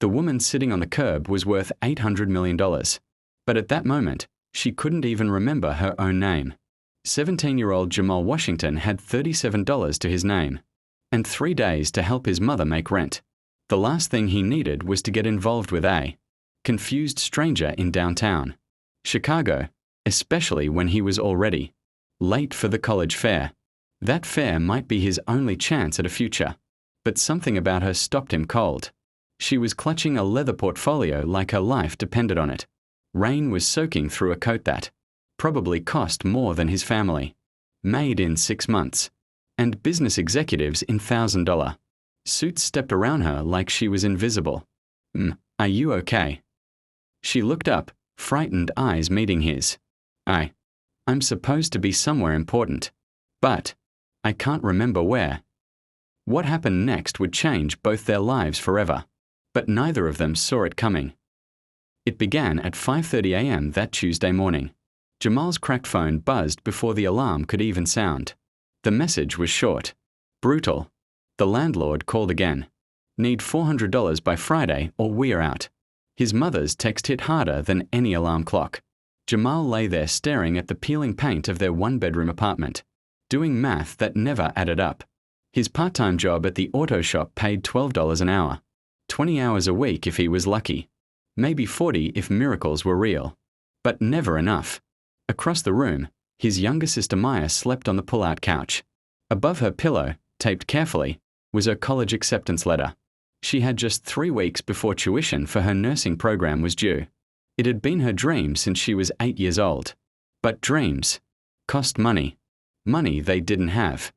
The woman sitting on the curb was worth $800 million. But at that moment, she couldn't even remember her own name. 17-year-old Jamal Washington had $37 to his name, and 3 days to help his mother make rent. The last thing he needed was to get involved with a confused stranger in downtown Chicago, especially when he was already late for the college fair. That fair might be his only chance at a future. But something about her stopped him cold. She was clutching a leather portfolio like her life depended on it. Rain was soaking through a coat that probably cost more than his family, made in 6 months, and business executives in $1,000 suits stepped around her like she was invisible. Are you okay? She looked up, frightened eyes meeting his. I'm supposed to be somewhere important, but I can't remember where. What happened next would change both their lives forever, but neither of them saw it coming. It began at 5:30 a.m. that Tuesday morning. Jamal's cracked phone buzzed before the alarm could even sound. The message was short, brutal. The landlord called again. Need $400 by Friday or we're out. His mother's text hit harder than any alarm clock. Jamal lay there staring at the peeling paint of their one-bedroom apartment, doing math that never added up. His part-time job at the auto shop paid $12 an hour, 20 hours a week if he was lucky, maybe 40 if miracles were real, but never enough. Across the room, his younger sister Maya slept on the pull-out couch. Above her pillow, taped carefully, was her college acceptance letter. She had just 3 weeks before tuition for her nursing program was due. It had been her dream since she was 8 years old. But dreams cost money. Money they didn't have.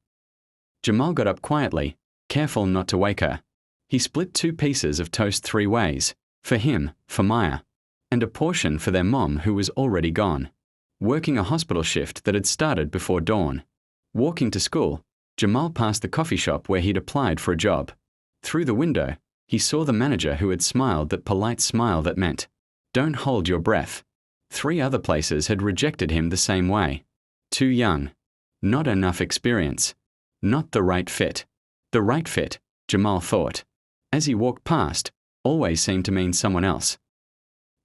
Jamal got up quietly, careful not to wake her. He split 2 pieces of toast 3 ways, for him, for Maya, and a portion for their mom who was already gone, working a hospital shift that had started before dawn. Walking to school, Jamal passed the coffee shop where he'd applied for a job. Through the window, he saw the manager who had smiled that polite smile that meant, "Don't hold your breath." 3 other places had rejected him the same way. Too young. Not enough experience. Not the right fit. The right fit, Jamal thought. As he walked past, always seemed to mean someone else.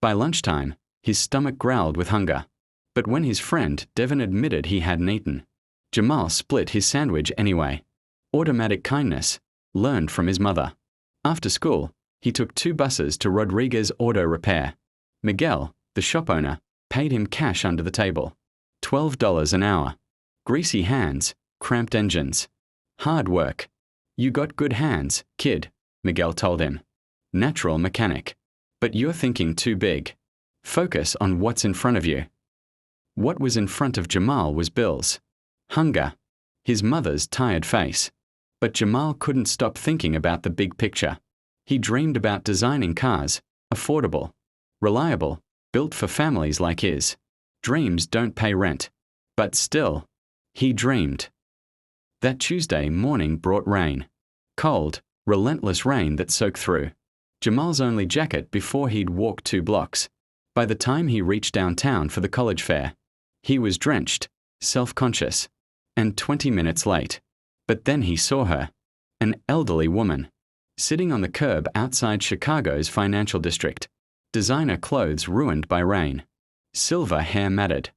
By lunchtime, his stomach growled with hunger. But when his friend Devon admitted he hadn't eaten, Jamal split his sandwich anyway. Automatic kindness, learned from his mother. After school, he took 2 buses to Rodriguez Auto Repair. Miguel, the shop owner, paid him cash under the table. $12 an hour. Greasy hands, cramped engines. Hard work. You got good hands, kid, Miguel told him. Natural mechanic. But you're thinking too big. Focus on what's in front of you. What was in front of Jamal was bills. Hunger. His mother's tired face. But Jamal couldn't stop thinking about the big picture. He dreamed about designing cars, affordable, reliable, built for families like his. Dreams don't pay rent. But still, he dreamed. That Tuesday morning brought rain. Cold, relentless rain that soaked through Jamal's only jacket before he'd walked 2 blocks. By the time he reached downtown for the college fair, he was drenched, self-conscious, and 20 minutes late. But then he saw her, an elderly woman, sitting on the curb outside Chicago's financial district, designer clothes ruined by rain, silver hair matted,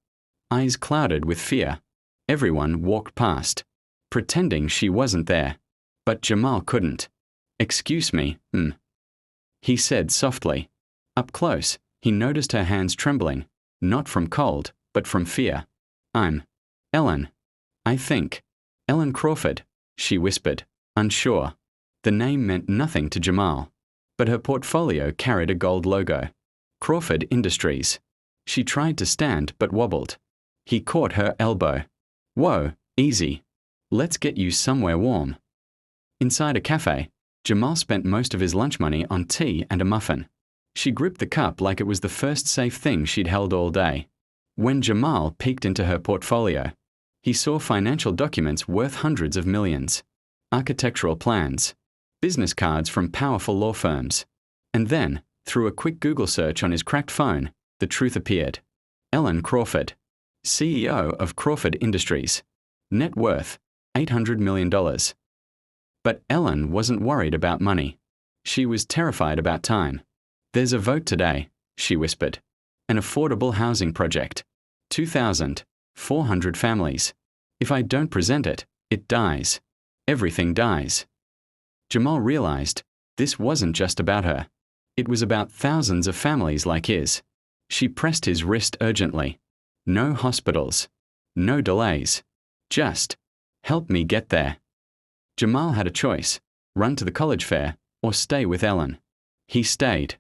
eyes clouded with fear. Everyone walked past, pretending she wasn't there. But Jamal couldn't. "Excuse me, he said softly. Up close, he noticed her hands trembling, not from cold, but from fear. "I'm Ellen. I think. Ellen Crawford," she whispered, unsure. The name meant nothing to Jamal, but her portfolio carried a gold logo. Crawford Industries. She tried to stand but wobbled. He caught her elbow. "Whoa, easy. Let's get you somewhere warm." Inside a cafe, Jamal spent most of his lunch money on tea and a muffin. She gripped the cup like it was the first safe thing she'd held all day. When Jamal peeked into her portfolio, he saw financial documents worth hundreds of millions, architectural plans, business cards from powerful law firms. And then, through a quick Google search on his cracked phone, the truth appeared. Ellen Crawford, CEO of Crawford Industries. Net worth, $800 million. But Ellen wasn't worried about money. She was terrified about time. "There's a vote today," she whispered. "An affordable housing project. 2,400 families. If I don't present it, it dies. Everything dies." Jamal realized this wasn't just about her. It was about thousands of families like his. She pressed his wrist urgently. "No hospitals. No delays. Just help me get there." Jamal had a choice: run to the college fair or stay with Ellen. He stayed.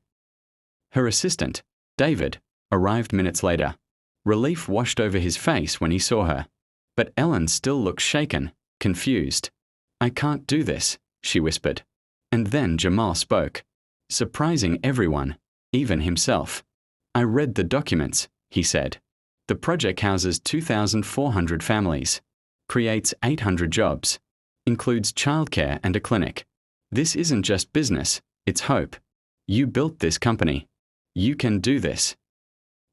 Her assistant, David, arrived minutes later. Relief washed over his face when he saw her. But Ellen still looked shaken, confused. "I can't do this," she whispered. And then Jamal spoke, surprising everyone, even himself. "I read the documents," he said. "The project houses 2,400 families, creates 800 jobs, includes childcare and a clinic. This isn't just business, it's hope. You built this company. You can do this."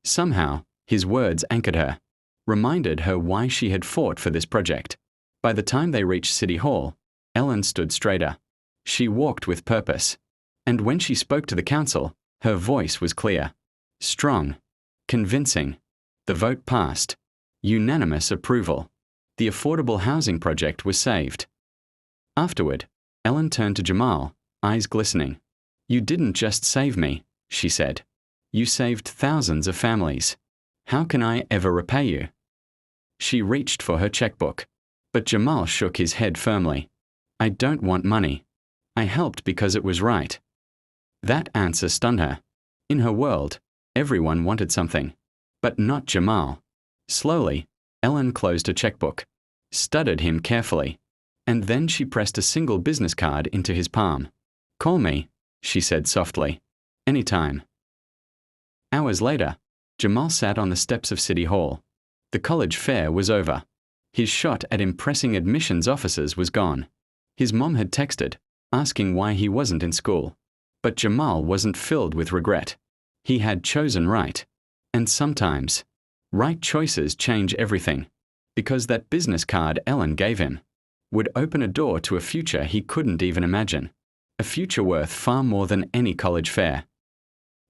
Somehow, his words anchored her, reminded her why she had fought for this project. By the time they reached City Hall, Ellen stood straighter. She walked with purpose. And when she spoke to the council, her voice was clear, strong, convincing. The vote passed. Unanimous approval. The affordable housing project was saved. Afterward, Ellen turned to Jamal, eyes glistening. "You didn't just save me," she said. "You saved thousands of families. How can I ever repay you?" She reached for her checkbook, but Jamal shook his head firmly. "I don't want money. I helped because it was right." That answer stunned her. In her world, everyone wanted something, but not Jamal. Slowly, Ellen closed her checkbook, studied him carefully, and then she pressed a single business card into his palm. "Call me," she said softly. "Anytime." Hours later, Jamal sat on the steps of City Hall. The college fair was over. His shot at impressing admissions officers was gone. His mom had texted, asking why he wasn't in school. But Jamal wasn't filled with regret. He had chosen right. And sometimes, right choices change everything. Because that business card Ellen gave him would open a door to a future he couldn't even imagine. A future worth far more than any college fair.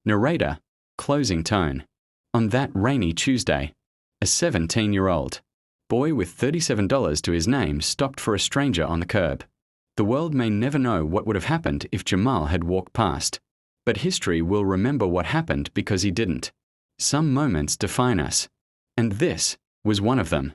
Narrator, closing tone. On that rainy Tuesday, a 17-year-old boy with $37 to his name stopped for a stranger on the curb. The world may never know what would have happened if Jamal had walked past, but history will remember what happened because he didn't. Some moments define us, and this was one of them.